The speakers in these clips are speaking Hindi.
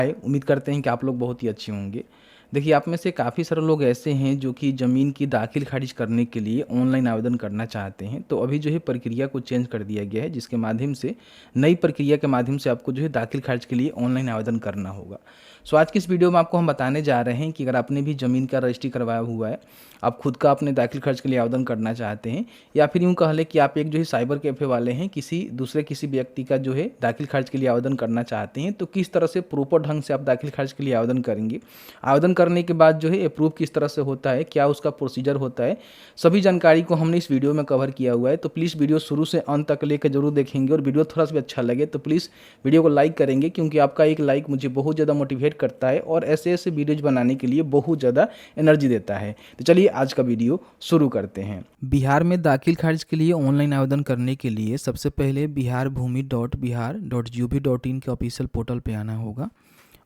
उम्मीद करते हैं कि आप लोग बहुत ही अच्छे होंगे। देखिए, आप में से काफ़ी सारे लोग ऐसे हैं जो कि ज़मीन की दाखिल खारिज करने के लिए ऑनलाइन आवेदन करना चाहते हैं। तो अभी जो है प्रक्रिया को चेंज कर दिया गया है, जिसके माध्यम से नई प्रक्रिया के माध्यम से आपको जो है दाखिल खारिज के लिए ऑनलाइन आवेदन करना होगा। सो आज की इस वीडियो में आपको हम बताने जा रहे हैं कि अगर आपने भी ज़मीन का रजिस्ट्री करवाया हुआ है, आप खुद का अपने दाखिल खर्च के लिए आवेदन करना चाहते हैं, या फिर यूँ कह लें कि आप एक जो है साइबर कैफ़े वाले हैं, किसी व्यक्ति का जो है दाखिल खर्च के लिए आवेदन करना चाहते हैं, तो किस तरह से प्रॉपर ढंग से आप दाखिल खर्च के लिए आवेदन करेंगे, आवेदन करने के बाद जो है अप्रूव किस तरह से होता है, क्या उसका प्रोसीजर होता है, सभी जानकारी को हमने इस वीडियो में कवर किया हुआ है। तो प्लीज़ वीडियो शुरू से अंत तक लेकर जरूर देखेंगे, और वीडियो थोड़ा सा भी अच्छा लगे तो प्लीज़ वीडियो को लाइक करेंगे, क्योंकि आपका एक लाइक मुझे बहुत ज़्यादा मोटिवेट करता है और ऐसे ऐसे वीडियोज बनाने के लिए बहुत ज़्यादा एनर्जी देता है। तो चलिए आज का वीडियो शुरू करते हैं। बिहार में दाखिल खारिज के लिए ऑनलाइन आवेदन करने के लिए सबसे पहले biharbhumi.bihar.gov.in के ऑफिशियल पोर्टल पे आना होगा।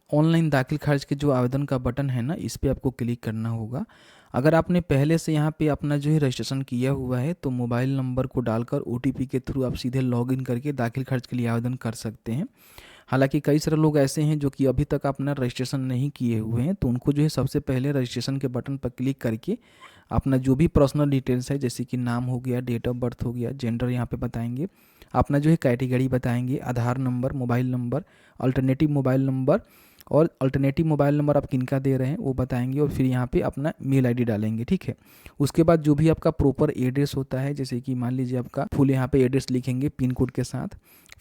ऑनलाइन दाखिल खारिज के जो आवेदन का बटन है ना, इस पर आपको क्लिक करना होगा। अगर आपने पहले से यहाँ पे अपना जो है रजिस्ट्रेशन किया हुआ है तो मोबाइल नंबर को डालकर OTP के थ्रू आप सीधे लॉगिन करके दाखिल खारिज के लिए आवेदन कर सकते हैं। हालांकि कई सारे लोग ऐसे हैं जो कि अभी तक अपना रजिस्ट्रेशन नहीं किए हुए हैं, तो उनको जो है सबसे पहले रजिस्ट्रेशन के बटन पर क्लिक करके अपना जो भी पर्सनल डिटेल्स है, जैसे कि नाम हो गया, डेट ऑफ बर्थ हो गया, जेंडर यहाँ पे बताएंगे, अपना जो है कैटेगरी बताएंगे, Aadhaar number, mobile number, alternative mobile number, और अल्टरनेटिव मोबाइल नंबर आप किनका दे रहे हैं वो बताएंगे, और फिर यहाँ पे अपना मेल आईडी डालेंगे। ठीक है, उसके बाद जो भी आपका प्रॉपर एड्रेस होता है, जैसे कि मान लीजिए आपका फुल यहाँ पे एड्रेस लिखेंगे पिन कोड के साथ,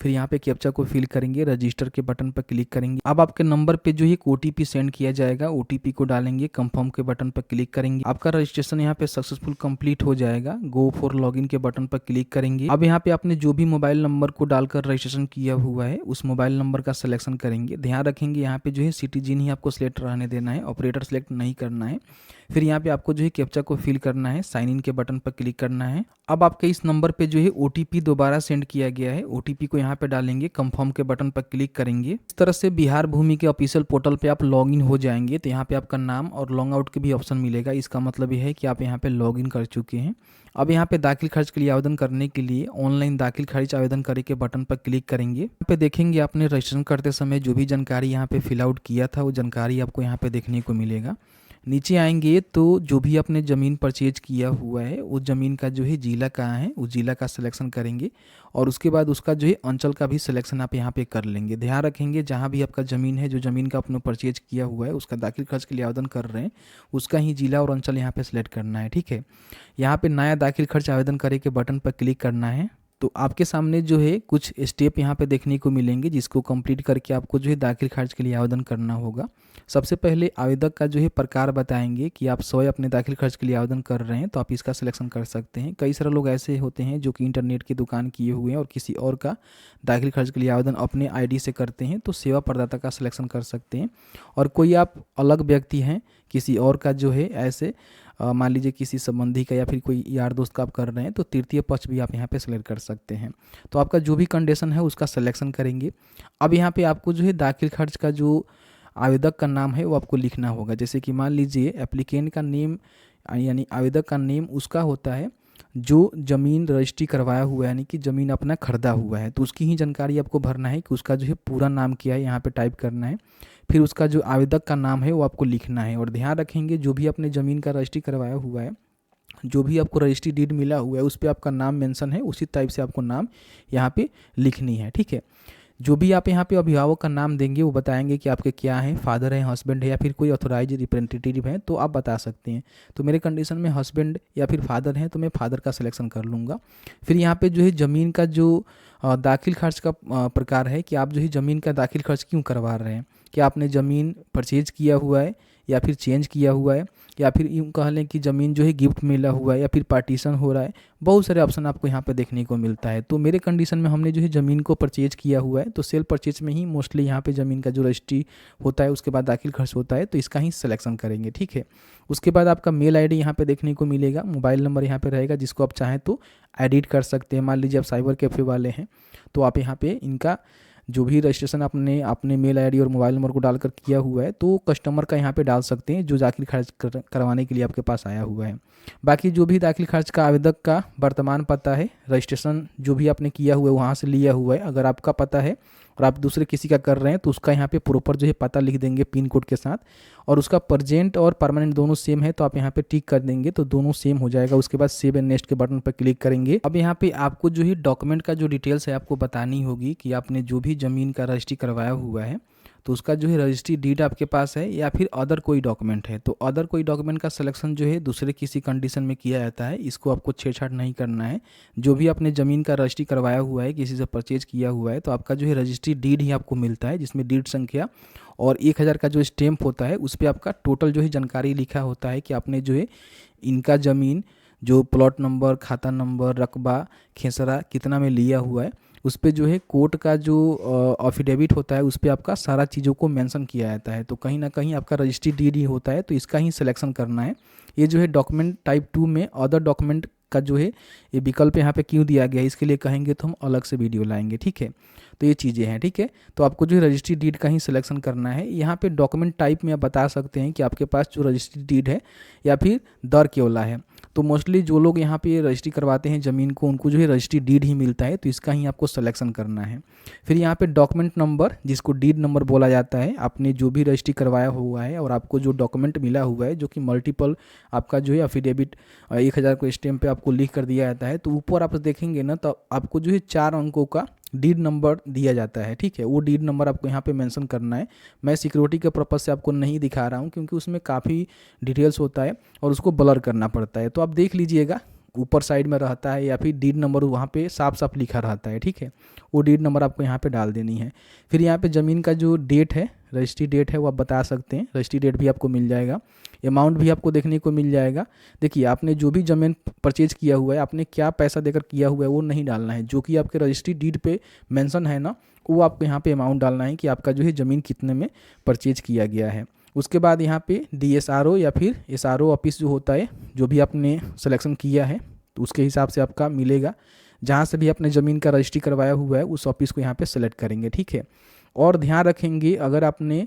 फिर यहाँ पे कैप्चा को फिल करेंगे, रजिस्टर के बटन पर क्लिक करेंगे। अब आपके नंबर पे जो है OTP सेंड किया जाएगा, OTP को डालेंगे, कंफर्म के बटन पर क्लिक करेंगे, आपका रजिस्ट्रेशन यहाँ पे सक्सेसफुल कंप्लीट हो जाएगा। गो फॉर लॉगिन के बटन पर क्लिक करेंगे। अब यहाँ पे आपने जो भी मोबाइल नंबर को डालकर रजिस्ट्रेशन किया हुआ है उस मोबाइल नंबर का सिलेक्शन करेंगे। ध्यान रखेंगे यहाँ पे जो है सिटीजन ही आपको सिलेक्ट रहने देना है, ऑपरेटर सिलेक्ट नहीं करना है। फिर यहाँ पे आपको जो है कैप्चा को फिल करना है, साइन इन के बटन पर क्लिक करना है। अब आपके इस नंबर पे जो है OTP दोबारा सेंड किया गया है, OTP को यहाँ पे डालेंगे, कंफर्म के बटन पर क्लिक करेंगे। इस तरह से बिहार भूमि के ऑफिशियल पोर्टल पे आप लॉगिन हो जाएंगे। तो यहाँ पे आपका नाम और लॉन्ग आउट के भी ऑप्शन मिलेगा, इसका मतलब ये है कि आप यहाँ पे लॉगिन कर चुके हैं। अब यहाँ पे दाखिल खर्च के लिए आवेदन करने के लिए ऑनलाइन दाखिल खर्च आवेदन करे के बटन पर क्लिक करेंगे। यहाँ पे देखेंगे आपने रजिस्ट्रेशन करते समय जो भी जानकारी यहाँ पे फिल आउट किया था वो जानकारी आपको यहाँ पे देखने को मिलेगा। नीचे आएंगे तो जो भी आपने ज़मीन परचेज किया हुआ है उस ज़मीन का जो है जिला कहाँ है उस जिला का सिलेक्शन करेंगे, और उसके बाद उसका जो है अंचल का भी सिलेक्शन आप यहाँ पे कर लेंगे। ध्यान रखेंगे जहाँ भी आपका ज़मीन है, जो ज़मीन का आपने परचेज किया हुआ है उसका दाखिल खर्च के लिए आवेदन कर रहे हैं, उसका ही जिला और अंचल यहाँ पे सिलेक्ट करना है। ठीक है, यहाँ पे नया दाखिल खर्च आवेदन करे के बटन पर क्लिक करना है। तो आपके सामने जो है कुछ स्टेप यहाँ पे देखने को मिलेंगे, जिसको कंप्लीट करके आपको जो है दाखिल खर्च के लिए आवेदन करना होगा। सबसे पहले आवेदक का जो है प्रकार बताएंगे कि आप स्वयं अपने दाखिल खर्च के लिए आवेदन कर रहे हैं तो आप इसका सिलेक्शन कर सकते हैं। कई सारे लोग ऐसे होते हैं जो कि इंटरनेट की दुकान किए हुए हैं और किसी और का दाखिल खर्च के लिए आवेदन अपने ID से करते हैं, तो सेवा प्रदाता का सिलेक्शन कर सकते हैं। और कोई आप अलग व्यक्ति हैं, किसी और का जो है ऐसे मान लीजिए किसी संबंधी का या फिर कोई यार दोस्त का आप कर रहे हैं तो तृतीय पक्ष भी आप यहाँ पे सेलेक्ट कर सकते हैं। तो आपका जो भी कंडीशन है उसका सिलेक्शन करेंगे। अब यहाँ पे आपको जो है दाखिल खर्च का जो आवेदक का नाम है वो आपको लिखना होगा। जैसे कि मान लीजिए एप्लीकेंट का नेम यानी आवेदक का नेम उसका होता है जो ज़मीन रजिस्ट्री करवाया हुआ है, यानी कि ज़मीन अपना खरीदा हुआ है, तो उसकी ही जानकारी आपको भरना है कि उसका जो है पूरा नाम क्या है, यहाँ पे टाइप करना है। फिर उसका जो आवेदक का नाम है वो आपको लिखना है, और ध्यान रखेंगे जो भी अपने ज़मीन का रजिस्ट्री करवाया हुआ है, जो भी आपको रजिस्ट्री डीड मिला हुआ है उस पर आपका नाम मेंशन है, उसी टाइप से आपको नाम यहाँ पे लिखनी है। ठीक है, जो भी आप यहाँ पे अभिभावक का नाम देंगे वो बताएंगे कि आपके क्या हैं, फादर हैं, हस्बैंड है या फिर कोई ऑथोराइज रिप्रेजेंटेटिव है, तो आप बता सकते हैं। तो मेरे कंडीशन में हस्बैंड या फिर फादर हैं तो मैं फादर का सिलेक्शन कर लूँगा। फिर यहाँ पे जो है ज़मीन का जो दाखिल खर्च का प्रकार है कि आप जो है ज़मीन का दाखिल खर्च क्यों करवा रहे हैं, क्या आपने ज़मीन परचेज किया हुआ है या फिर चेंज किया हुआ है, या फिर यूँ कह लें कि ज़मीन जो है गिफ्ट मिला हुआ है या फिर पार्टीशन हो रहा है। बहुत सारे ऑप्शन आपको यहाँ पे देखने को मिलता है। तो मेरे कंडीशन में हमने जो है ज़मीन को परचेज किया हुआ है, तो सेल परचेज में ही मोस्टली यहाँ पे ज़मीन का जो रजिस्ट्री होता है उसके बाद दाखिल खर्च होता है, तो इसका ही सिलेक्शन करेंगे। ठीक है, उसके बाद आपका मेल ID यहाँ पे देखने को मिलेगा, मोबाइल नंबर यहाँ पे रहेगा जिसको आप चाहें तो एडिट कर सकते हैं। मान लीजिए आप साइबर कैफ़े वाले हैं तो आप यहाँ पे इनका जो भी रजिस्ट्रेशन आपने अपने मेल ID और मोबाइल नंबर को डालकर किया हुआ है तो कस्टमर का यहाँ पे डाल सकते हैं जो दाखिल खर्च करवाने के लिए आपके पास आया हुआ है। बाकी जो भी दाखिल खर्च का आवेदक का वर्तमान पता है, रजिस्ट्रेशन जो भी आपने किया हुआ है वहाँ से लिया हुआ है, अगर आपका पता है और आप दूसरे किसी का कर रहे हैं तो उसका यहाँ पे प्रॉपर जो है पता लिख देंगे पिन कोड के साथ, और उसका प्रेजेंट और परमानेंट दोनों सेम है तो आप यहाँ पे टिक कर देंगे तो दोनों सेम हो जाएगा। उसके बाद सेव एंड नेक्स्ट के बटन पर क्लिक करेंगे। अब यहाँ पे आपको जो है डॉक्यूमेंट का जो डिटेल्स है आपको बतानी होगी कि आपने जो भी ज़मीन का रजिस्ट्री करवाया हुआ है तो उसका जो है रजिस्ट्री डीड आपके पास है या फिर अदर कोई डॉक्यूमेंट है। तो अदर कोई डॉक्यूमेंट का सिलेक्शन जो है दूसरे किसी कंडीशन में किया जाता है, इसको आपको छेड़छाड़ नहीं करना है। जो भी आपने ज़मीन का रजिस्ट्री करवाया हुआ है, किसी से परचेज किया हुआ है, तो आपका जो है रजिस्ट्री डीड ही आपको मिलता है, जिसमें डीड संख्या और 1000 का जो स्टैम्प होता है उस पर आपका टोटल जो है जानकारी लिखा होता है कि आपने जो है इनका ज़मीन जो प्लॉट नंबर, खाता नंबर, रकबा, खेसरा कितना में लिया हुआ है, उस पर जो है कोर्ट का जो अफिडेविट होता है उस पर आपका सारा चीज़ों को मेंशन किया जाता है। तो कहीं ना कहीं आपका रजिस्ट्री डीड ही होता है, तो इसका ही सिलेक्शन करना है। ये जो है डॉक्यूमेंट टाइप 2 में अदर डॉक्यूमेंट का जो है ये विकल्प यहाँ पे क्यों दिया गया है, इसके लिए कहेंगे तो हम अलग से वीडियो लाएंगे, ठीक है। तो ये चीज़ें हैं, ठीक है। तो आपको जो है रजिस्ट्री डीड का ही सिलेक्शन करना है। यहाँ पे डॉक्यूमेंट टाइप में आप बता सकते हैं कि आपके पास जो रजिस्ट्री डीड है या फिर दर केवला है। तो मोस्टली जो लोग यहाँ पे रजिस्ट्री करवाते हैं ज़मीन को उनको जो है रजिस्ट्री डीड ही मिलता है, तो इसका ही आपको सिलेक्शन करना है। फिर यहाँ पे डॉक्यूमेंट नंबर, जिसको डीड नंबर बोला जाता है, आपने जो भी रजिस्ट्री करवाया हुआ है और आपको जो डॉक्यूमेंट मिला हुआ है जो कि मल्टीपल आपका जो है अफिडेविट 1000 को स्टैम्प पे आपको लिख कर दिया जाता है, तो ऊपर आप देखेंगे ना तो आपको जो है 4 अंकों का डीड नंबर दिया जाता है, ठीक है। वो डीड नंबर आपको यहाँ पे मेंशन करना है। मैं सिक्योरिटी के पर्पज़ से आपको नहीं दिखा रहा हूँ क्योंकि उसमें काफ़ी डिटेल्स होता है और उसको ब्लर करना पड़ता है, तो आप देख लीजिएगा ऊपर साइड में रहता है या फिर डीड नंबर वहाँ पे साफ साफ लिखा रहता है, ठीक है। वो डीड नंबर आपको यहाँ पे डाल देनी है। फिर यहाँ पे ज़मीन का जो डेट है, रजिस्ट्री डेट है, वो आप बता सकते हैं। रजिस्ट्री डेट भी आपको मिल जाएगा, अमाउंट भी आपको देखने को मिल जाएगा। देखिए आपने जो भी ज़मीन परचेज किया हुआ है, आपने क्या पैसा देकर किया हुआ है वो नहीं डालना है। जो कि आपके रजिस्ट्री डीड पे मेंशन है ना, वो आपको यहाँ पे अमाउंट डालना है कि आपका जो है ज़मीन कितने में परचेज किया गया है। उसके बाद यहाँ पे DSRO या फिर SRO ऑफिस जो होता है, जो भी आपने सिलेक्शन किया है तो उसके हिसाब से आपका मिलेगा। जहाँ से भी आपने ज़मीन का रजिस्ट्री करवाया हुआ है उस ऑफिस को यहाँ पे सेलेक्ट करेंगे, ठीक है। और ध्यान रखेंगे अगर आपने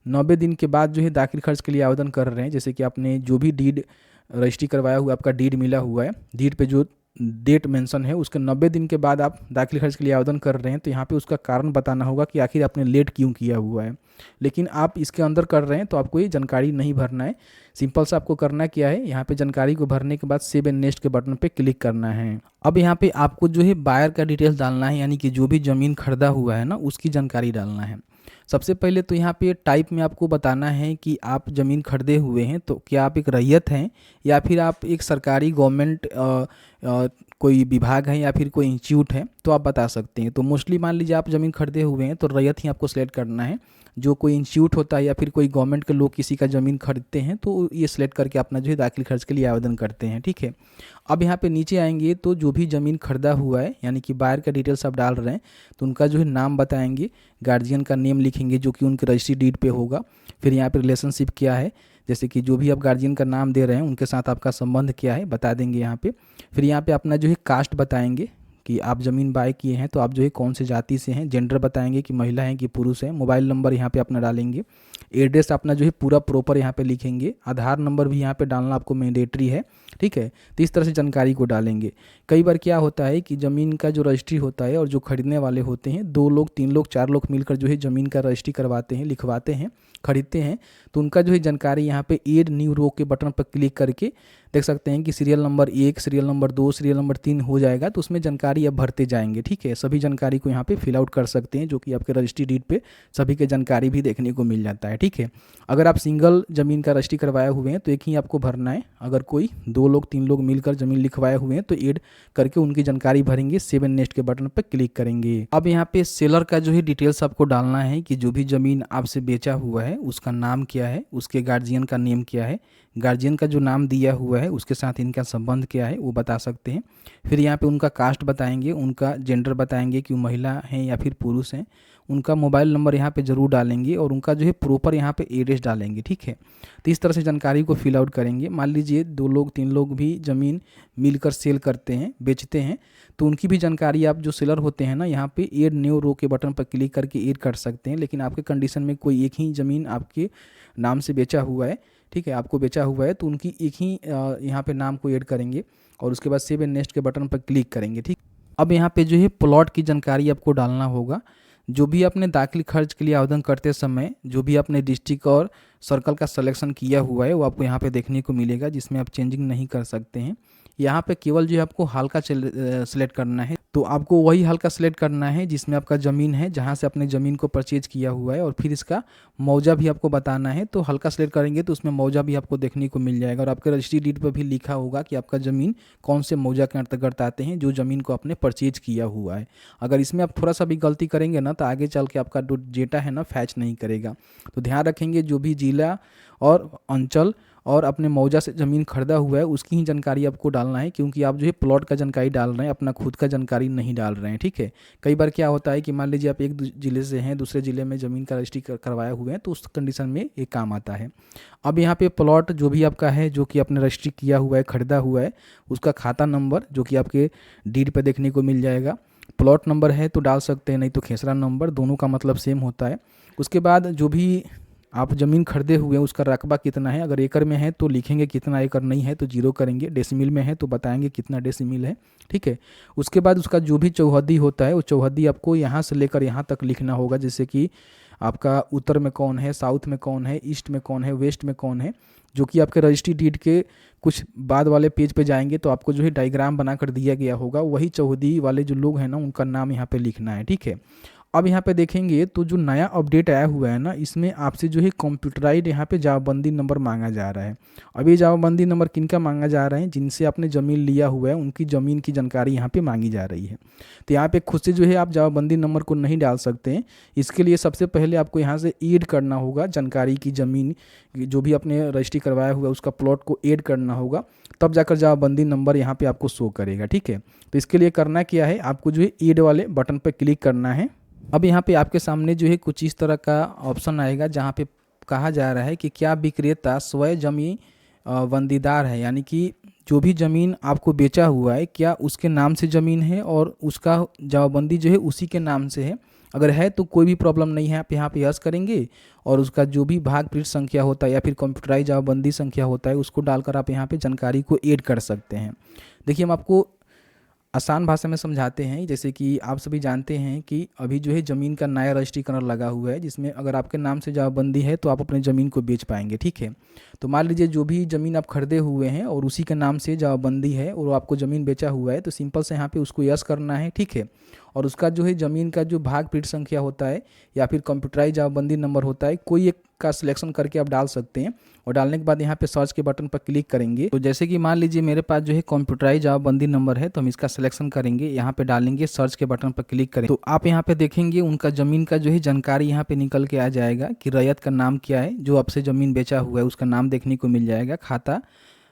90 दिन के बाद जो है दाखिल खर्च के लिए आवेदन कर रहे हैं, जैसे कि आपने जो भी डीड रजिस्ट्री करवाया हुआ है, आपका डीड मिला हुआ है, डीड पे जो डेट मेंशन है उसके 90 दिन के बाद आप दाखिल खर्च के लिए आवेदन कर रहे हैं, तो यहाँ पे उसका कारण बताना होगा कि आखिर आपने लेट क्यों किया हुआ है। लेकिन आप इसके अंदर कर रहे हैं तो आपको ये जानकारी नहीं भरना है। सिंपल सा आपको करना क्या है, यहाँ पे जानकारी को भरने के बाद सेव एंड नेक्स्ट के बटन पे क्लिक करना है। अब यहाँ पे आपको जो है बायर का डिटेल्स डालना है, यानी कि जो भी ज़मीन खरीदा हुआ है ना उसकी जानकारी डालना है। सबसे पहले तो यहाँ पे टाइप में आपको बताना है कि आप ज़मीन खरीदे हुए हैं तो क्या आप एक रैयत हैं या फिर आप एक सरकारी गवर्नमेंट कोई विभाग है या फिर कोई इंस्टीट्यूट है, तो आप बता सकते हैं। तो मोस्टली मान लीजिए आप ज़मीन खरीदे हुए हैं तो रैयत ही आपको सेलेक्ट करना है। जो कोई इंस्टीट्यूट होता है या फिर कोई गवर्नमेंट के लोग किसी का ज़मीन खरीदते हैं तो ये सेलेक्ट करके अपना जो है दाखिल खर्च के लिए आवेदन करते हैं, ठीक है। अब यहाँ पे नीचे आएंगे तो जो भी ज़मीन खरीदा हुआ है यानी कि बायर का डिटेल्स आप डाल रहे हैं तो उनका जो है नाम बताएंगे, गार्जियन का नेम लिखेंगे जो कि उनके रजिस्ट्री डीड पे होगा। फिर यहाँ पे रिलेशनशिप क्या है, जैसे कि जो भी आप गार्जियन का नाम दे रहे हैं उनके साथ आपका संबंध क्या है बता देंगे यहाँ पे। फिर यहाँ पे अपना जो है कास्ट बताएंगे कि आप ज़मीन बाय किए हैं तो आप जो है कौन से जाति से हैं, जेंडर बताएंगे कि महिला हैं कि पुरुष हैं, मोबाइल नंबर यहाँ पे अपना डालेंगे, एड्रेस अपना जो है पूरा प्रॉपर यहाँ पे लिखेंगे, आधार नंबर भी यहाँ पे डालना आपको मैंडेटरी है, ठीक है। तो इस तरह से जानकारी को डालेंगे। कई बार क्या होता है कि ज़मीन का जो रजिस्ट्री होता है और जो खरीदने वाले होते हैं 2 लोग 3 लोग 4 लोग मिलकर जो है ज़मीन का रजिस्ट्री करवाते हैं, लिखवाते हैं, खरीदते हैं, तो उनका जो है जानकारी यहाँ पे ऐड न्यू रो के बटन पर क्लिक करके देख सकते हैं कि serial number 1, serial number 2, serial number 3 हो जाएगा। तो उसमें जानकारी अब भरते जाएंगे, ठीक है। सभी जानकारी को यहाँ पे फिल आउट कर सकते हैं जो कि आपके रजिस्ट्री डीड पे सभी के जानकारी भी देखने को मिल जाता है, ठीक है। अगर आप सिंगल ज़मीन का रजिस्ट्री करवाए हुए हैं तो एक ही आपको भरना है। अगर कोई 2 लोग 3 लोग मिलकर ज़मीन लिखवाए हुए हैं तो ऐड करके उनकी जानकारी भरेंगे, सेव एंड नेक्स्ट के बटन पर क्लिक करेंगे। अब यहाँ पे सेलर का जो है डिटेल्स आपको डालना है कि जो भी ज़मीन आपसे बेचा हुआ है उसका नाम क्या है, उसके गार्जियन का नेम क्या है, गार्जियन का जो नाम दिया हुआ है उसके साथ इनका संबंध क्या है वो बता सकते हैं। फिर यहाँ पे उनका कास्ट बताएंगे, उनका जेंडर बताएंगे कि वो महिला हैं या फिर पुरुष हैं, उनका मोबाइल नंबर यहाँ पे ज़रूर डालेंगे और उनका जो है प्रॉपर यहाँ पे एड्रेस डालेंगे, ठीक है। तो इस तरह से जानकारी को फिल आउट करेंगे। मान लीजिए 2 लोग 3 लोग भी ज़मीन मिलकर सेल करते हैं, बेचते हैं, तो उनकी भी जानकारी आप जो सेलर होते हैं ना यहाँ पे ऐड न्यू रो के बटन पर क्लिक करके ऐड कर सकते हैं। लेकिन आपके कंडीशन में कोई एक ही ज़मीन आपके नाम से बेचा हुआ है, ठीक है, आपको बेचा हुआ है तो उनकी एक ही यहाँ पे नाम को ऐड करेंगे और उसके बाद सेव एंड नेक्स्ट के बटन पर क्लिक करेंगे, ठीक। अब यहाँ पे जो है प्लॉट की जानकारी आपको डालना होगा। जो भी आपने दाखिल खर्च के लिए आवेदन करते समय जो भी आपने डिस्ट्रिक्ट और सर्कल का सिलेक्शन किया हुआ है वो आपको यहाँ पे देखने को मिलेगा, जिसमें आप चेंजिंग नहीं कर सकते हैं। यहाँ पे केवल जो है आपको हल्का सेलेक्ट करना है, तो आपको वही हल्का सेलेक्ट करना है जिसमें आपका ज़मीन है, जहाँ से आपने ज़मीन को परचेज किया हुआ है, और फिर इसका मौजा भी आपको बताना है। तो हल्का सेलेक्ट करेंगे तो उसमें मौजा भी आपको देखने को मिल जाएगा, और आपके रजिस्ट्री डीड पर भी लिखा होगा कि आपका ज़मीन कौन से मौजा के अंतर्गत आते हैं, जो ज़मीन को आपने परचेज किया हुआ है। अगर इसमें आप थोड़ा सा भी गलती करेंगे ना तो आगे चल के आपका जो डेटा है ना फैच नहीं करेगा। तो ध्यान रखेंगे जो भी जिला और अंचल और अपने मौजा से ज़मीन खरीदा हुआ है उसकी ही जानकारी आपको डालना है, क्योंकि आप जो है प्लॉट का जानकारी डाल रहे हैं, अपना खुद का जानकारी नहीं डाल रहे हैं। ठीक है, कई बार क्या होता है कि मान लीजिए आप एक ज़िले से हैं, दूसरे ज़िले में ज़मीन का रजिस्ट्री करवाए हुए हैं, तो उस कंडीशन में ये काम आता है। अब यहाँ पे प्लॉट जो भी आपका है, जो कि आपने रजिस्ट्री किया हुआ है, खरीदा हुआ है, उसका खाता नंबर जो कि आपके डीड पर देखने को मिल जाएगा। प्लॉट नंबर है तो डाल सकते हैं, नहीं तो खेसरा नंबर, दोनों का मतलब सेम होता है। उसके बाद जो भी आप ज़मीन खरीदे हुए हैं उसका रकबा कितना है, अगर एकड़ में है तो लिखेंगे कितना एकड़, नहीं है तो जीरो करेंगे, डेसिमिल में है तो बताएंगे कितना डेसिमिल है। ठीक है, उसके बाद उसका जो भी चौहद्दी होता है वो चौहद्दी आपको यहाँ से लेकर यहाँ तक लिखना होगा, जैसे कि आपका उत्तर में कौन है, साउथ में कौन है, ईस्ट में कौन है, वेस्ट में कौन है, जो कि आपके रजिस्ट्री डीड के कुछ बाद वाले पेज पे जाएंगे तो आपको जो है डायग्राम बना कर दिया गया होगा, वही चौहद्दी वाले जो लोग हैं ना उनका नाम यहाँ पे लिखना है। ठीक है, अब यहाँ पे देखेंगे तो जो नया अपडेट आया हुआ है ना, इसमें आपसे जो है कंप्यूटराइज्ड यहाँ पे जवाबबंदी नंबर मांगा जा रहा है। अब ये जवाबबंदी नंबर किनका मांगा जा रहा है, जिनसे आपने ज़मीन लिया हुआ है उनकी ज़मीन की जानकारी यहाँ पे मांगी जा रही है। तो यहाँ पे खुद से जो है आप जवाबबंदी नंबर को नहीं डाल सकते हैं। इसके लिए सबसे पहले आपको यहाँ से ऐड करना होगा जानकारी की, ज़मीन जो भी आपने रजिस्ट्री करवाया हुआ है उसका प्लॉट को ऐड करना होगा, तब जाकर जवाबबंदी नंबर यहाँ पे आपको शो करेगा। ठीक है, तो इसके लिए करना क्या है, आपको जो है ऐड वाले बटन पर क्लिक करना है। अब यहाँ पे आपके सामने जो है कुछ इस तरह का ऑप्शन आएगा, जहाँ पे कहा जा रहा है कि क्या विक्रेता स्वयं जमीन बंदीदार है, यानी कि जो भी ज़मीन आपको बेचा हुआ है क्या उसके नाम से ज़मीन है और उसका जवाबबंदी जो है उसी के नाम से है। अगर है तो कोई भी प्रॉब्लम नहीं है, आप यहाँ पे यस करेंगे और उसका जो भी भाग पृष्ठ संख्या होता है या फिर कंप्यूटराइज जवाबबंदी संख्या होता है उसको डालकर आप यहाँ पे जानकारी को ऐड कर सकते हैं। देखिए, हम आपको आसान भाषा में समझाते हैं। जैसे कि आप सभी जानते हैं कि अभी जो है ज़मीन का नया रजिस्ट्रीकरण लगा हुआ है, जिसमें अगर आपके नाम से जवाबबंदी है तो आप अपने ज़मीन को बेच पाएंगे। ठीक है, तो मान लीजिए जो भी ज़मीन आप खरीदे हुए हैं और उसी के नाम से जवाबबंदी है और आपको ज़मीन बेचा हुआ है, तो सिंपल से यहाँ पे उसको यस करना है। ठीक है, और उसका जो है ज़मीन का जो भाग पृष्ठ संख्या होता है या फिर कंप्यूटराइज जवाबबंदी नंबर होता है, कोई एक का सिलेक्शन करके आप डाल सकते हैं। और डालने के बाद यहाँ पे सर्च के बटन पर क्लिक करेंगे, तो जैसे कि मान लीजिए मेरे पास जो है कंप्यूटराइज जवाबबंदी नंबर है, तो हम इसका सिलेक्शन करेंगे, यहाँ पे डालेंगे, सर्च के बटन पर क्लिक करें, तो आप यहाँ पे देखेंगे उनका ज़मीन का जो है जानकारी यहाँ पे निकल के आ जाएगा कि रैयत का नाम क्या है, जो आपसे ज़मीन बेचा हुआ है उसका नाम देखने को मिल जाएगा, खाता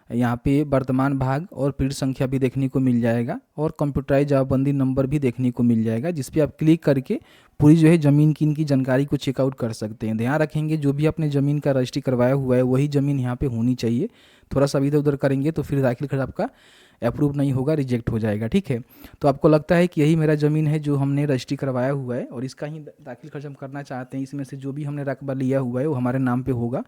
यहाँ पे वर्तमान भाग और पृष्ठ संख्या भी देखने को मिल जाएगा, और कंप्यूटराइज जवाबबंदी नंबर भी देखने को मिल जाएगा, जिस पे आप क्लिक करके पूरी जो है ज़मीन की इनकी जानकारी को चेकआउट कर सकते हैं। ध्यान रखेंगे जो भी आपने ज़मीन का रजिस्ट्री करवाया हुआ है वही ज़मीन यहाँ पे होनी चाहिए। थोड़ा सा इधर उधर करेंगे तो फिर दाखिल खर्च आपका अप्रूव नहीं होगा, रिजेक्ट हो जाएगा। ठीक है, तो आपको लगता है कि यही मेरा ज़मीन है जो हमने रजिस्ट्री करवाया हुआ है और इसका ही दाखिल खर्च हम करना चाहते हैं, इसमें से जो भी हमने रकबा लिया हुआ है वो हमारे नाम पे होगा,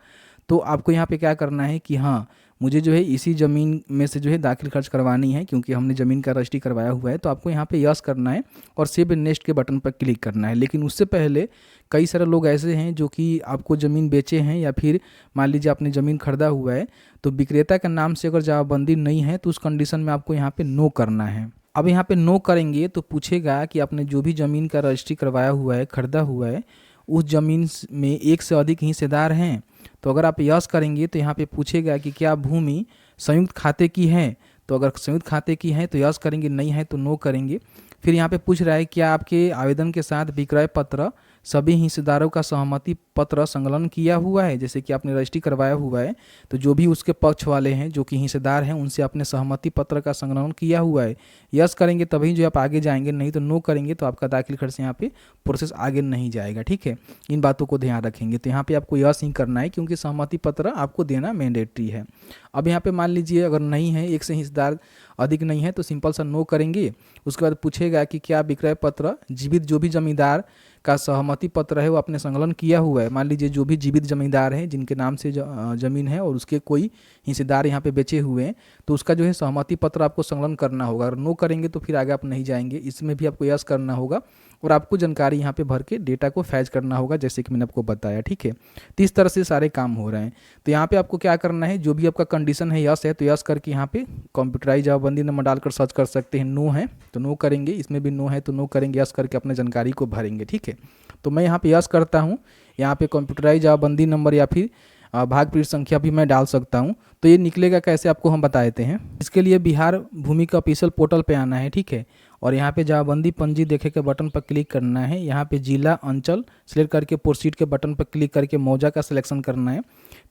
तो आपको यहाँ पे क्या करना है कि हाँ मुझे जो है इसी ज़मीन में से जो है दाखिल खर्च करवानी है, क्योंकि हमने ज़मीन का रजिस्ट्री करवाया हुआ है। तो आपको यहाँ पे यस करना है और सेव नेक्स्ट के बटन पर क्लिक करना है। लेकिन उससे पहले कई सारे लोग ऐसे हैं जो कि आपको ज़मीन बेचे हैं या फिर मान लीजिए आपने ज़मीन खरीदा हुआ है, तो विक्रेता के नाम से अगर जवाबबंदी नहीं है तो उस कंडीशन में आपको यहाँ पे नो करना है। अब यहाँ पे नो करेंगे तो पूछेगा कि आपने जो भी ज़मीन का रजिस्ट्री करवाया हुआ है, खरीदा हुआ है, उस ज़मीन में एक से अधिक हिस्सेदार हैं। तो अगर आप यस करेंगे तो यहाँ पे पूछेगा कि क्या भूमि संयुक्त खाते की है, तो अगर संयुक्त खाते की है तो यस करेंगे, नहीं है तो नो करेंगे। फिर यहाँ पे पूछ रहा है क्या आपके आवेदन के साथ विक्रय पत्र सभी हिस्सेदारों का सहमति पत्र संकलन किया हुआ है। जैसे कि आपने रजिस्ट्री करवाया हुआ है तो जो भी उसके पक्ष वाले हैं जो कि हिस्सेदार हैं उनसे आपने सहमति पत्र का संकलन किया हुआ है। यस करेंगे तभी जो आप आगे जाएंगे, नहीं तो नो करेंगे तो आपका दाखिल खर्च यहाँ पे प्रोसेस आगे नहीं जाएगा। ठीक है, इन बातों को ध्यान रखेंगे। तो यहाँ पे आपको यस ही करना है क्योंकि सहमति पत्र आपको देना मैंडेटरी है। अब यहाँ पे मान लीजिए अगर नहीं है, एक से हिस्सेदार अधिक नहीं है, तो सिंपल सा नो करेंगे। उसके बाद पूछेगा कि क्या विक्रय पत्र जीवित जो भी जमींदार का सहमति पत्र है वो आपने संकलन किया हुआ है, मान लीजिए जो भी जीवित जमींदार हैं जिनके नाम से ज़मीन है और उसके कोई हिस्सेदार यहाँ पे बेचे हुए हैं, तो उसका जो है सहमति पत्र आपको संकलन करना होगा। अगर नो करेंगे तो फिर आगे आप नहीं जाएंगे। इसमें भी आपको यस करना होगा और आपको जानकारी यहाँ पे भर के डेटा को फैच करना होगा, जैसे कि मैंने आपको बताया। ठीक है, तो इस तरह से सारे काम हो रहे हैं। तो यहाँ पे आपको क्या करना है, जो भी आपका कंडीशन है यस है तो यस करके यहाँ पे कंप्यूटराइज जवाबबंदी नंबर डालकर सर्च कर सकते हैं। नो है तो नो करेंगे, इसमें भी नो है तो नो करेंगे, यस करके अपने जानकारी को भरेंगे। ठीक है, तो मैं यहाँ पे यस करता हूँ। यहाँ पे कंप्यूटराइज जवाबबंदी नंबर या फिर भाग पीठ संख्या भी मैं डाल सकता हूँ। तो ये निकलेगा कैसे आपको हम बता देते हैं। इसके लिए बिहार भूमि का ऑफिशियल पोर्टल पे आना है। ठीक है, और यहाँ पे जवाबबंदी पंजी देखे के बटन पर क्लिक करना है। यहाँ पे जिला अंचल सिलेक्ट करके प्रोसीड के बटन पर क्लिक करके मौजा का सिलेक्शन करना है।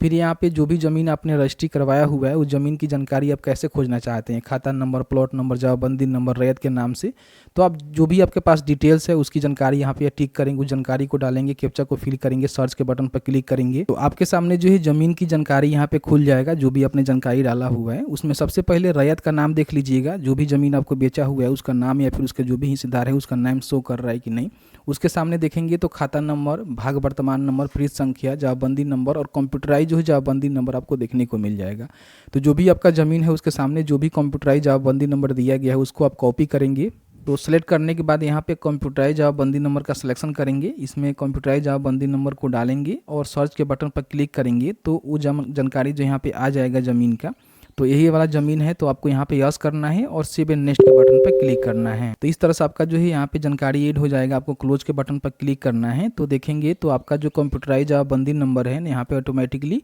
फिर यहाँ पे जो भी ज़मीन आपने रजिस्ट्री करवाया हुआ है उस ज़मीन की जानकारी आप कैसे खोजना चाहते हैं, खाता नंबर, प्लॉट नंबर, जवाबबंदी नंबर, रैयत के नाम से, तो आप जो भी आपके पास डिटेल्स है उसकी जानकारी यहाँ पे टिक करेंगे, उस जानकारी को डालेंगे, कैप्चा को फिल करेंगे, सर्च के बटन पर क्लिक करेंगे तो आपके सामने जो है ज़मीन की जानकारी यहाँ पे खुल जाएगा। जो भी आपने जानकारी डाला हुआ है उसमें सबसे पहले रैयत का नाम देख लीजिएगा। जो भी ज़मीन आपको बेचा हुआ है उसका नाम या फिर उसके जो भी हिस्सेदार है उसका नाम शो कर रहा है कि नहीं। उसके सामने देखेंगे तो खाता नंबर, भाग वर्तमान नंबर, पृष्ठ संख्या, जवाबबंदी नंबर और कंप्यूटराइज जो है जवाबबंदी नंबर आपको देखने को मिल जाएगा। तो जो भी आपका ज़मीन है उसके सामने जो भी कंप्यूटराइज जवाबबंदी नंबर दिया गया है उसको आप कॉपी करेंगे। तो सेलेक्ट करने के बाद यहाँ पे कंप्यूटराइज जवाबबंदी नंबर का सिलेक्शन करेंगे। इसमें कंप्यूटराइज जवाबबंदी नंबर को डालेंगे और सर्च के बटन पर क्लिक करेंगे तो वो जानकारी जो यहाँ पे आ जाएगा ज़मीन का। तो यही वाला ज़मीन है तो आपको यहाँ पे यस करना है और सेव एंड नेक्स्ट के बटन पर क्लिक करना है। तो इस तरह से आपका जो है यहाँ पे जानकारी ऐड हो जाएगा। आपको क्लोज के बटन पर क्लिक करना है तो देखेंगे तो आपका जो कंप्यूटराइज जवाबबंदी नंबर है यहाँ पे ऑटोमेटिकली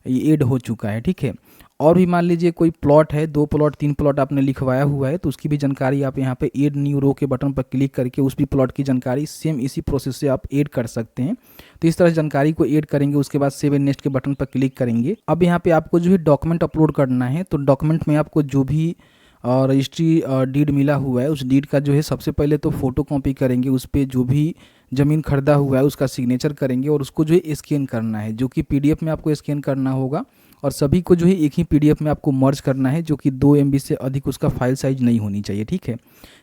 ऐड हो चुका है। ठीक है, और भी मान लीजिए कोई प्लॉट है, 2 प्लॉट 3 प्लॉट आपने लिखवाया हुआ है तो उसकी भी जानकारी आप यहाँ पे ऐड न्यू रो के बटन पर क्लिक करके उस भी प्लॉट की जानकारी सेम इसी प्रोसेस से आप ऐड कर सकते हैं। तो इस तरह से जानकारी को ऐड करेंगे, उसके बाद सेव एंड नेक्स्ट के बटन पर क्लिक करेंगे। अब यहाँ पे आपको जो है डॉक्यूमेंट अपलोड करना है। तो डॉक्यूमेंट में आपको जो भी रजिस्ट्री डीड मिला हुआ है उस डीड का जो है सबसे पहले तो फोटो कॉपी करेंगे, उस पर जो भी ज़मीन खरीदा हुआ है उसका सिग्नेचर करेंगे और उसको जो है स्कैन करना है, जो कि PDF में आपको स्कैन करना होगा और सभी को जो है एक ही PDF में आपको मर्ज करना है, जो कि 2 MB से अधिक उसका फाइल साइज नहीं होनी चाहिए। ठीक है,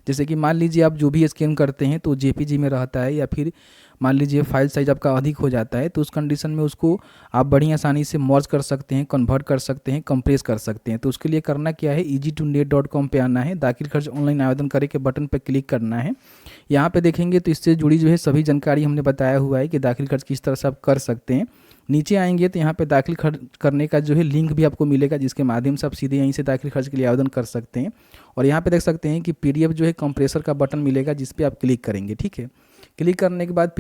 जैसे कि मान लीजिए आप जो भी स्कैन करते हैं तो JPG में रहता है या फिर मान लीजिए फाइल साइज आपका अधिक हो जाता है तो उस कंडीशन में उसको आप बड़ी आसानी से मर्ज कर सकते हैं, कन्वर्ट कर सकते हैं, कंप्रेस कर सकते हैं। तो उसके लिए करना क्या है, easy2net.com पे आना है, दाखिल खर्च ऑनलाइन आवेदन करे के बटन पर क्लिक करना है। यहाँ पे देखेंगे तो इससे जुड़ी जो है सभी जानकारी हमने बताया हुआ है कि दाखिल खर्च किस तरह से आप कर सकते हैं। नीचे आएंगे तो यहाँ पे दाखिल खर्च करने का जो है लिंक भी आपको मिलेगा, जिसके माध्यम से आप सीधे यहीं से दाखिल खर्च के लिए आवेदन कर सकते हैं। और यहाँ पे देख सकते हैं कि PDF जो है कंप्रेसर का बटन मिलेगा जिस पे आप क्लिक करेंगे। ठीक है, क्लिक करने के बाद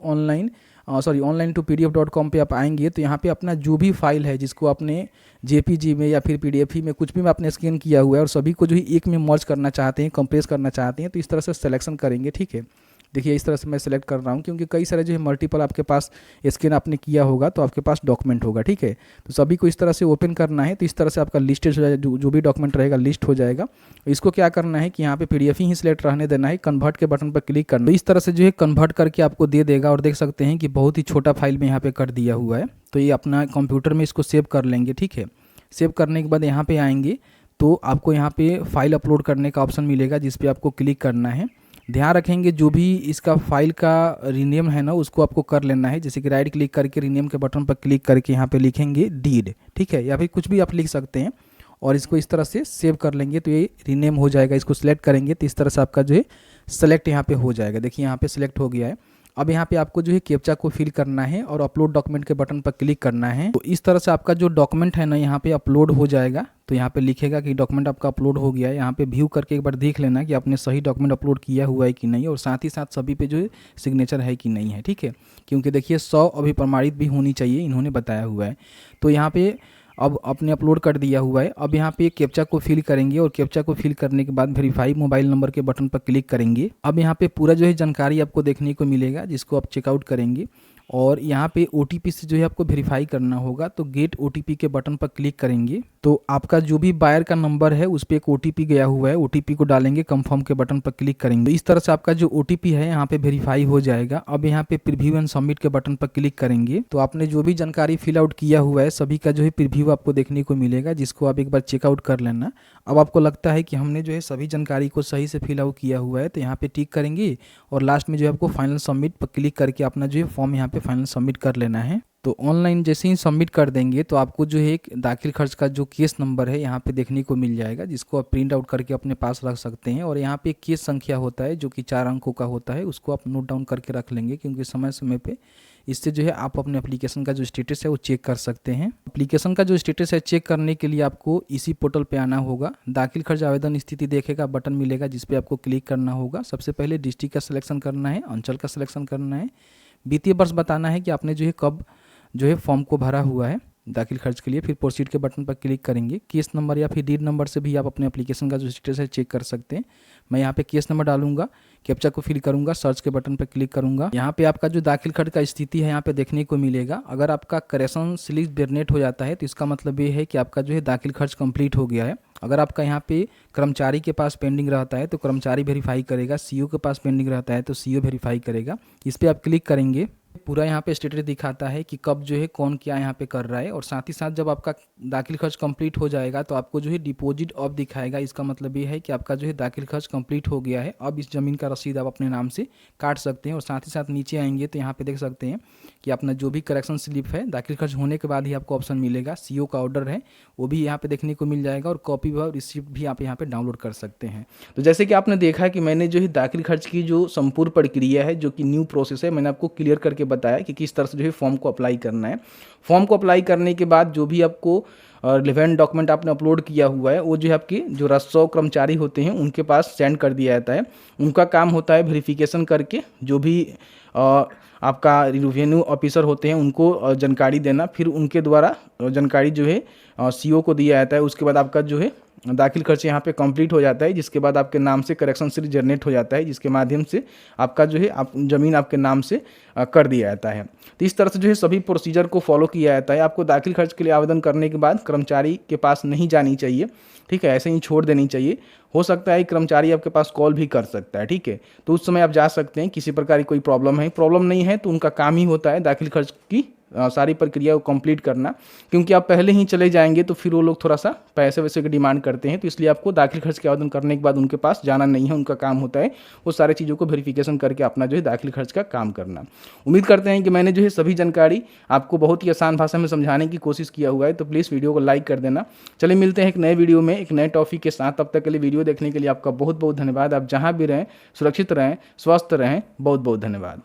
ऑनलाइन टू pdf.com पे आप आएंगे तो यहाँ पे अपना जो भी फाइल है जिसको आपने JPG में या फिर PDF में कुछ भी आपने स्कैन किया हुआ है और सभी को जो है एक में मर्ज करना चाहते हैं, कंप्रेस करना चाहते हैं, तो इस तरह से सिलेक्शन करेंगे। ठीक है, देखिए इस तरह से मैं सेलेक्ट कर रहा हूँ क्योंकि कई सारे जो है मल्टीपल आपके पास स्कैन आपने किया होगा तो आपके पास डॉक्यूमेंट होगा। ठीक है, तो सभी को इस तरह से ओपन करना है। तो इस तरह से आपका लिस्टेड हो जाएगा, जो भी डॉक्यूमेंट रहेगा लिस्ट हो जाएगा। इसको क्या करना है कि यहाँ पे PDF ही सिलेक्ट रहने देना है, कन्वर्ट के बटन पर क्लिक करना है। इस तरह से जो है कन्वर्ट करके आपको दे देगा और देख सकते हैं कि बहुत ही छोटा फाइल में यहाँ पे कर दिया हुआ है। तो ये अपना कंप्यूटर में इसको सेव कर लेंगे। ठीक है, सेव करने के बाद यहाँ पे आएंगे तो आपको यहाँ पे फाइल अपलोड करने का ऑप्शन मिलेगा जिस पे आपको क्लिक करना है। ध्यान रखेंगे जो भी इसका फाइल का रीनेम है ना उसको आपको कर लेना है, जैसे कि राइट क्लिक करके रीनेम के बटन पर क्लिक करके यहाँ पे लिखेंगे डीड। ठीक है, या फिर कुछ भी आप लिख सकते हैं और इसको इस तरह से सेव कर लेंगे तो ये रीनेम हो जाएगा। इसको सिलेक्ट करेंगे तो इस तरह से आपका जो है सेलेक्ट यहाँ पे हो जाएगा। देखिए यहाँ पे सिलेक्ट हो गया है। अब यहाँ पे आपको जो है कैप्चा को फिल करना है और अपलोड डॉक्यूमेंट के बटन पर क्लिक करना है। तो इस तरह से आपका जो डॉक्यूमेंट है ना यहाँ पे अपलोड हो जाएगा। तो यहाँ पे लिखेगा कि डॉक्यूमेंट आपका अपलोड हो गया है। यहाँ पे व्यू करके एक बार देख लेना कि आपने सही डॉक्यूमेंट अपलोड किया हुआ है कि नहीं, और साथ ही साथ सभी पे जो है सिग्नेचर है कि नहीं है। ठीक है, क्योंकि देखिए 100 अभी प्रमाणित भी होनी चाहिए, इन्होंने बताया हुआ है। तो यहाँ पे अब आपने अपलोड कर दिया हुआ है। अब यहाँ पे कैप्चा को फिल करेंगे और कैप्चा को फिल करने के बाद वेरीफाई मोबाइल नंबर के बटन पर क्लिक करेंगे। अब यहाँ पे पूरा जो है जानकारी आपको देखने को मिलेगा जिसको आप चेकआउट करेंगे और यहाँ पे OTP से जो है आपको वेरीफाई करना होगा। तो गेट OTP के बटन पर क्लिक करेंगे तो आपका जो भी बायर का नंबर है उस पर एक ओटीपी गया हुआ है, ओटीपी को डालेंगे, कंफर्म के बटन पर क्लिक करेंगे। इस तरह से आपका जो ओटीपी है यहाँ पे वेरीफाई हो जाएगा। अब यहाँ पे प्रीव्यू एंड सबमिट के बटन पर क्लिक करेंगे तो आपने जो भी जानकारी फिल आउट किया हुआ है सभी का जो है प्रीव्यू आपको देखने को मिलेगा, जिसको आप एक बार चेकआउट कर लेना। अब आपको लगता है कि हमने जो है सभी जानकारी को सही से फिल आउट किया हुआ है तो यहाँ पे टिक करेंगे और लास्ट में जो है आपको फाइनल सबमिट पर क्लिक करके अपना जो है फॉर्म यहाँ पे फाइनल सबमिट कर लेना है। तो ऑनलाइन जैसे ही सबमिट कर देंगे तो आपको जो है एक दाखिल खर्च का जो केस नंबर है यहाँ पे देखने को मिल जाएगा, जिसको आप प्रिंट आउट करके अपने पास रख सकते हैं। और यहाँ पे एक केस संख्या होता है जो कि 4 अंकों का होता है, उसको आप नोट डाउन करके रख लेंगे, क्योंकि समय समय पे इससे जो है आप अपने एप्लीकेशन का जो स्टेटस है वो चेक कर सकते हैं। एप्लीकेशन का जो स्टेटस है चेक करने के लिए आपको इसी पोर्टल पे आना होगा। दाखिल खर्च आवेदन स्थिति देखेगा बटन मिलेगा, जिस पे आपको क्लिक करना होगा। सबसे पहले डिस्ट्रिक्ट का सिलेक्शन करना है, अंचल का सिलेक्शन करना है, वित्तीय वर्ष बताना है कि आपने जो है कब जो है फॉर्म को भरा हुआ है दाखिल खर्च के लिए। फिर प्रोसीड के बटन पर क्लिक करेंगे। केस नंबर या फिर डीड नंबर से भी आप अपने एप्लीकेशन का जो स्टेटस है चेक कर सकते हैं। मैं यहाँ पे केस नंबर डालूंगा, कैप्चा को फिल करूंगा, सर्च के बटन पर क्लिक करूंगा। यहाँ पे आपका जो दाखिल खर्च का स्थिति है यहाँ पे देखने को मिलेगा। अगर आपका करेक्शन स्लिप जनरेट हो जाता है तो इसका मतलब ये है कि आपका जो है दाखिल खर्च कंप्लीट हो गया है। अगर आपका यहाँ पे कर्मचारी के पास पेंडिंग रहता है तो कर्मचारी वेरीफाई करेगा, सीईओ के पास पेंडिंग रहता है तो सीईओ वेरीफाई करेगा। इस पर आप क्लिक करेंगे, पूरा यहाँ पे स्टेटस दिखाता है कि कब जो है कौन क्या यहाँ पे कर रहा है। और साथ ही साथ जब आपका दाखिल खर्च कंप्लीट हो जाएगा तो आपको जो है डिपॉजिट ऑफ दिखाएगा। इसका मतलब ये है कि आपका जो है दाखिल खर्च कंप्लीट हो गया है। अब इस ज़मीन का रसीद आप अपने नाम से काट सकते हैं। और साथ ही साथ नीचे आएंगे तो यहाँ पे देख सकते हैं कि अपना जो भी करेक्शन स्लिप है दाखिल खर्च होने के बाद ही आपको ऑप्शन मिलेगा। सीईओ का ऑर्डर है वो भी यहाँ पे देखने को मिल जाएगा और कॉपी व रिसिप्ट भी आप यहाँ पे डाउनलोड कर सकते हैं। तो जैसे कि आपने देखा कि मैंने जो है दाखिल खर्च की जो संपूर्ण प्रक्रिया है, जो कि न्यू प्रोसेस है, मैंने आपको क्लियर करके बताया कि किस तरह से जो है फॉर्म को अप्लाई करना है। फॉर्म को अप्लाई करने के बाद जो भी आपको रिलेवेंट डॉक्यूमेंट आपने अपलोड किया हुआ है वो जो है आपके जो राजस्व कर्मचारी होते हैं उनके पास सेंड कर दिया जाता है। उनका काम होता है वेरिफिकेशन करके जो भी आपका रेवेन्यू ऑफिसर होते हैं उनको जानकारी देना। फिर उनके द्वारा जानकारी जो है सीईओ को दिया जाता है। उसके बाद आपका जो है दाखिल खर्च यहाँ पे कंप्लीट हो जाता है, जिसके बाद आपके नाम से करेक्शन स्लिप जनरेट हो जाता है, जिसके माध्यम से आपका जो है आप ज़मीन आपके नाम से कर दिया जाता है। तो इस तरह से जो है सभी प्रोसीजर को फॉलो किया जाता है। आपको दाखिल खर्च के लिए आवेदन करने के बाद कर्मचारी के पास नहीं जानी चाहिए, ठीक है, ऐसे ही छोड़ देनी चाहिए। हो सकता है कर्मचारी आपके पास कॉल भी कर सकता है, ठीक है, तो उस समय आप जा सकते हैं। किसी प्रकार की कोई प्रॉब्लम नहीं है तो उनका काम ही होता है दाखिल खर्च की सारी प्रक्रिया को कंप्लीट करना। क्योंकि आप पहले ही चले जाएंगे तो फिर वो लोग थोड़ा सा पैसे वैसे की डिमांड करते हैं, तो इसलिए आपको दाखिल खर्च के आवेदन करने के बाद उनके पास जाना नहीं है। उनका काम होता है वो सारी चीज़ों को वेरिफिकेशन करके अपना जो है दाखिल खर्च का काम करना। उम्मीद करते हैं कि मैंने जो है सभी जानकारी आपको बहुत ही आसान भाषा में समझाने की कोशिश किया हुआ है, तो प्लीज़ वीडियो को लाइक कर देना। चलिए मिलते हैं एक नए वीडियो में एक नए टॉपिक के साथ। तब तक के लिए वीडियो देखने के लिए आपका बहुत बहुत धन्यवाद। आप जहाँ भी रहें सुरक्षित रहें, स्वस्थ रहें। बहुत बहुत धन्यवाद।